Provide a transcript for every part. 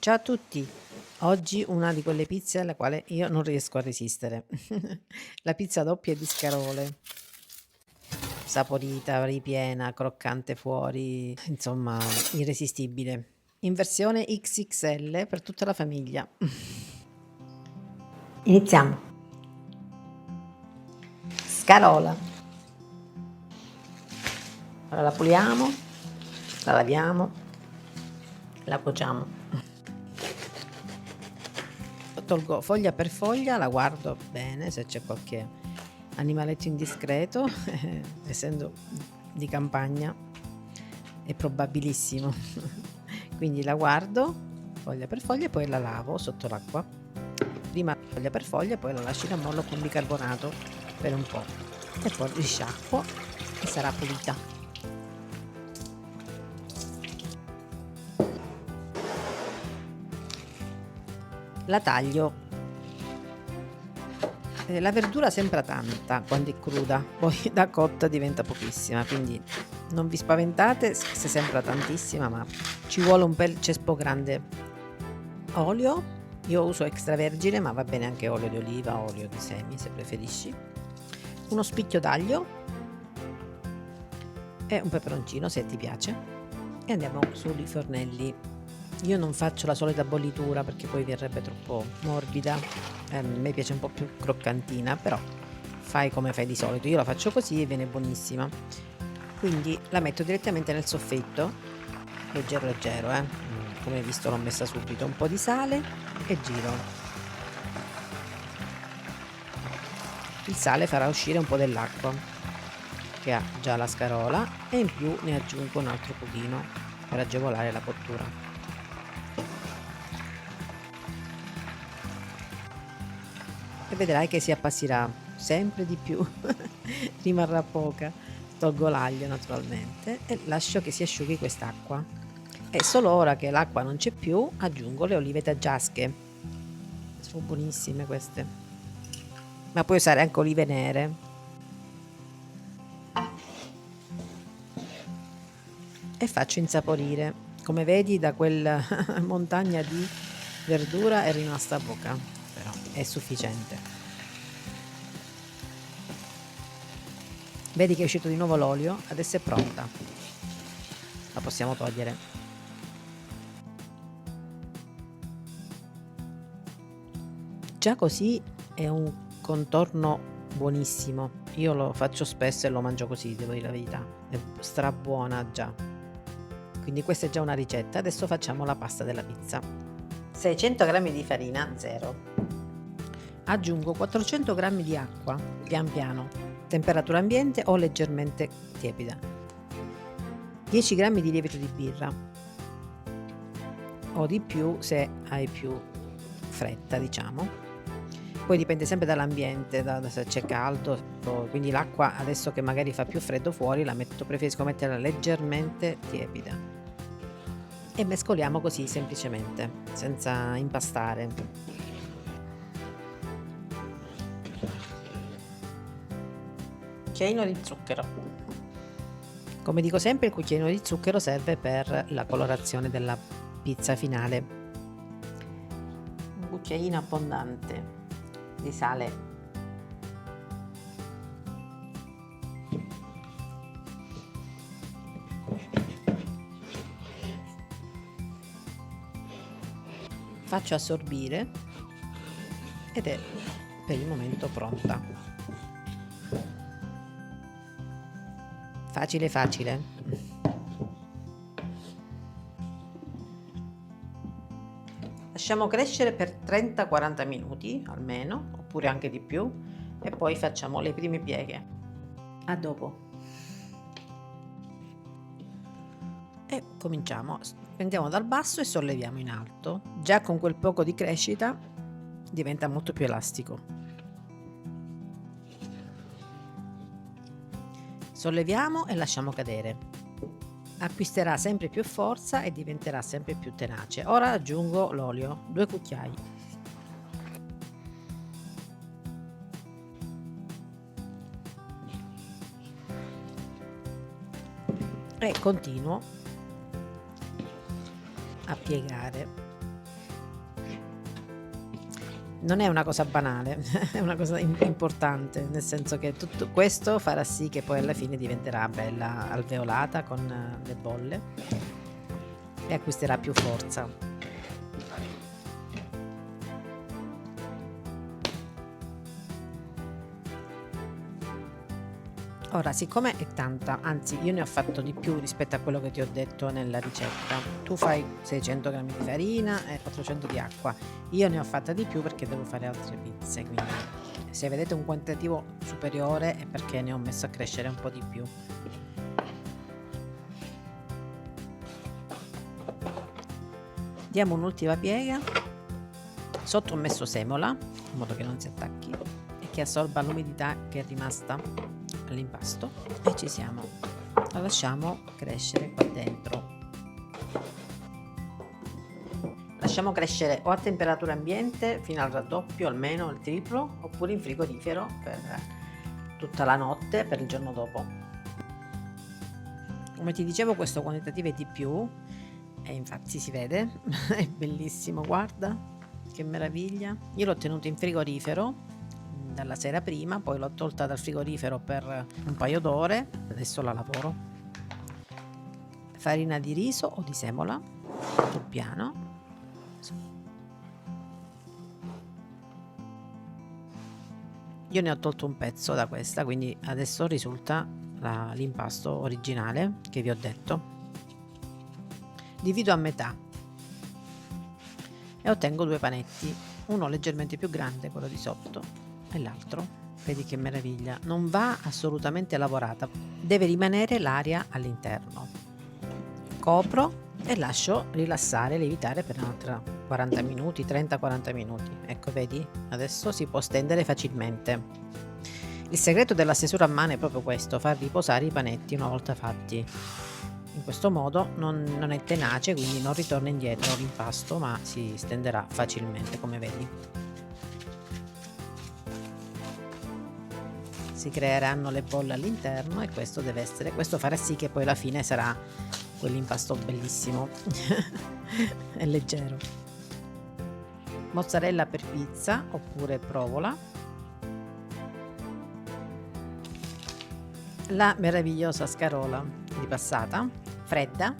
Ciao a tutti! Oggi una di quelle pizze alla quale io non riesco a resistere. La pizza doppia di scarole, saporita, ripiena, croccante fuori, insomma irresistibile. In versione XXL per tutta la famiglia. Iniziamo. Scarola. Allora la puliamo, la laviamo, la cuociamo. Tolgo foglia per foglia, la guardo bene se c'è qualche animaletto indiscreto, essendo di campagna è probabilissimo. Quindi la guardo foglia per foglia e poi la lavo sotto l'acqua. Prima foglia per foglia, poi la lascio in ammollo con bicarbonato per un po' e poi risciacquo e sarà pulita. La taglio. La verdura sembra tanta quando è cruda, poi da cotta diventa pochissima, quindi non vi spaventate se sembra tantissima, ma ci vuole un bel cespo grande. Olio, io uso extravergine, ma va bene anche olio di oliva, olio di semi se preferisci. Uno spicchio d'aglio e un peperoncino se ti piace. E andiamo sui fornelli. Io non faccio la solita bollitura perché poi verrebbe troppo morbida, a me piace un po' più croccantina, però fai come fai di solito, io la faccio così e viene buonissima. Quindi la metto direttamente nel soffritto, leggero leggero, come hai visto l'ho messa subito, un po' di sale e giro. Il sale farà uscire un po' dell'acqua che ha già la scarola e in più ne aggiungo un altro pochino per agevolare la cottura. E vedrai che si appassirà sempre di più, rimarrà poca. Tolgo l'aglio naturalmente e lascio che si asciughi quest'acqua. E solo ora che l'acqua non c'è più aggiungo le olive taggiasche. Sono buonissime queste. Ma puoi usare anche olive nere. E faccio insaporire. Come vedi da quella montagna di verdura è rimasta poca, però è sufficiente. Vedi che è uscito di nuovo l'olio, adesso è pronta. La possiamo togliere. Già così è un contorno buonissimo. Io lo faccio spesso e lo mangio così, devo dire la verità. È strabuona già. Quindi questa è già una ricetta. Adesso facciamo la pasta della pizza. 600 g di farina, 0. Aggiungo 400 g di acqua, pian piano, temperatura ambiente o leggermente tiepida. 10 g di lievito di birra o di più se hai più fretta, diciamo. Poi dipende sempre dall'ambiente, da se c'è caldo, quindi l'acqua adesso che magari fa più freddo fuori preferisco metterla leggermente tiepida. E mescoliamo così semplicemente, senza impastare. Cucchiaino di zucchero. Come dico sempre, il cucchiaino di zucchero serve per la colorazione della pizza finale. Un cucchiaino abbondante di sale. Faccio assorbire ed è per il momento pronta. Facile facile. Lasciamo crescere per 30-40 minuti almeno, oppure anche di più, e poi facciamo le prime pieghe. A dopo. E cominciamo. Prendiamo dal basso e solleviamo in alto. Già con quel poco di crescita diventa molto più elastico. Solleviamo e lasciamo cadere. Acquisterà sempre più forza e diventerà sempre più tenace. Ora aggiungo l'olio, 2 cucchiai. E continuo a piegare. Non è una cosa banale, è una cosa importante, nel senso che tutto questo farà sì che poi alla fine diventerà bella alveolata con le bolle e acquisterà più forza. Ora, siccome è tanta, anzi io ne ho fatto di più rispetto a quello che ti ho detto nella ricetta. Tu fai 600 grammi di farina e 400 di acqua. Io ne ho fatta di più perché devo fare altre pizze, quindi se vedete un quantitativo superiore è perché ne ho messo a crescere un po' di più. Diamo un'ultima piega. Sotto ho messo semola, in modo che non si attacchi e che assorba l'umidità che è rimasta all'impasto, e ci siamo. La lasciamo crescere qua dentro. Lasciamo crescere o a temperatura ambiente fino al raddoppio, almeno il triplo, oppure in frigorifero per tutta la notte, per il giorno dopo. Come ti dicevo, questo quantitativo è di più e infatti si vede, è bellissimo, guarda che meraviglia. Io l'ho tenuto in frigorifero dalla sera prima, poi l'ho tolta dal frigorifero per un paio d'ore, adesso la lavoro. Farina di riso o di semola sul piano. Io ne ho tolto un pezzo da questa, quindi adesso risulta l'impasto originale che vi ho detto. Divido a metà e ottengo due panetti, uno leggermente più grande, quello di sotto, e l'altro, vedi che meraviglia, non va assolutamente lavorata, deve rimanere l'aria all'interno. Copro e lascio rilassare, lievitare per un'altra 40 minuti, 30-40 minuti. Ecco, vedi? Adesso si può stendere facilmente. Il segreto della stesura a mano è proprio questo, far riposare i panetti una volta fatti. In questo modo non è tenace, quindi non ritorna indietro l'impasto, ma si stenderà facilmente, come vedi. Si creeranno le bolle all'interno e questo farà sì che poi alla fine sarà quell'impasto bellissimo e leggero. Mozzarella per pizza oppure provola. La meravigliosa scarola ripassata, fredda,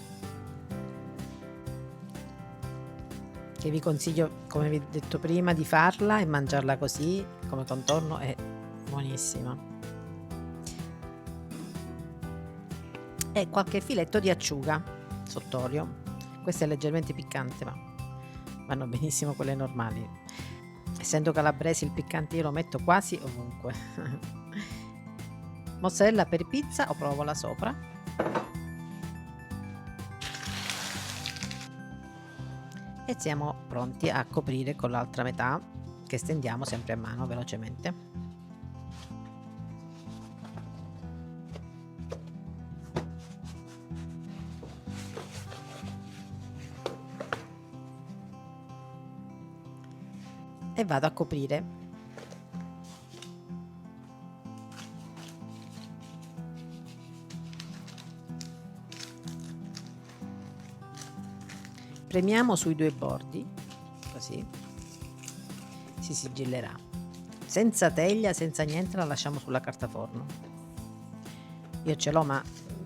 che vi consiglio, come vi ho detto prima, di farla e mangiarla così come contorno, è buonissima. E qualche filetto di acciuga sott'olio. Questa è leggermente piccante, ma vanno benissimo quelle normali. Essendo calabresi, il piccante io lo metto quasi ovunque. Mozzarella per pizza o provola sopra. E siamo pronti a coprire con l'altra metà, che stendiamo sempre a mano velocemente. E vado a coprire. Premiamo sui due bordi, così si sigillerà. Senza teglia, senza niente, la lasciamo sulla carta forno. Io ce l'ho, ma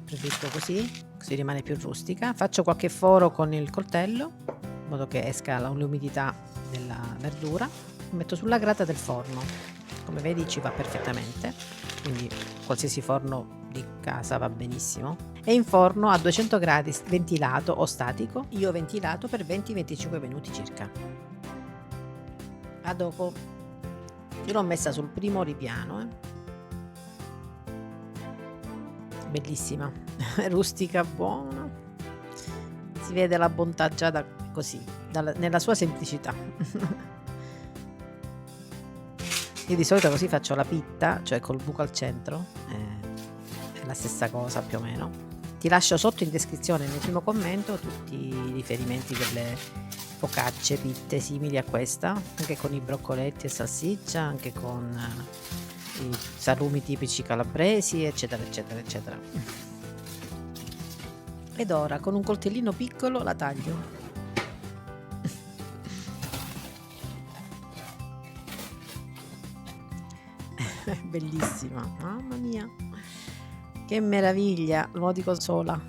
preferisco così rimane più rustica. Faccio qualche foro con il coltello, in modo che esca l'umidità della verdura. Lo metto sulla grata del forno. Come vedi ci va perfettamente, quindi qualsiasi forno di casa va benissimo. E in forno a 200 gradi ventilato o statico, io ho ventilato per 20-25 minuti circa. A dopo. Io l'ho messa sul primo ripiano, bellissima, rustica, buona, si vede la bontà già da così, nella sua semplicità. Io di solito così faccio la pitta, cioè col buco al centro, è la stessa cosa più o meno. Ti lascio sotto in descrizione nel primo commento tutti i riferimenti delle focacce, pitte simili a questa, anche con i broccoletti e salsiccia, anche con i salumi tipici calabresi, eccetera eccetera eccetera. Ed ora con un coltellino piccolo la taglio. Bellissima, mamma mia, che meraviglia, lo dico sola.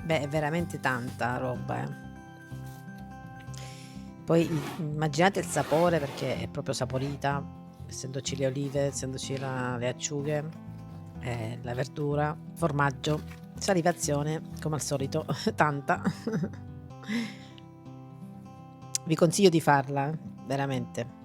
Beh, è veramente tanta roba, eh. Poi immaginate il sapore perché è proprio saporita, essendoci le olive, essendoci le acciughe, la verdura, formaggio, salivazione come al solito, tanta. Vi consiglio di farla, veramente.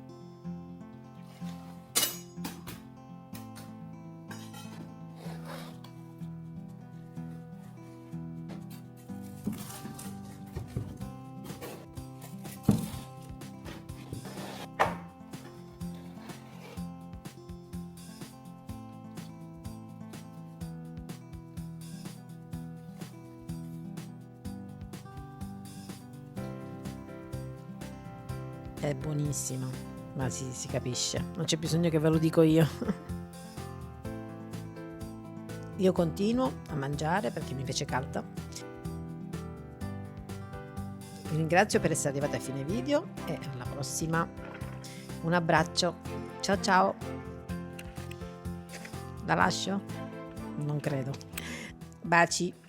È buonissima, ma si capisce, non c'è bisogno che ve lo dico io. Io continuo a mangiare perché mi piace calda. Vi ringrazio per essere arrivati a fine video e alla prossima. Un abbraccio. Ciao ciao. La lascio? Non credo. Baci.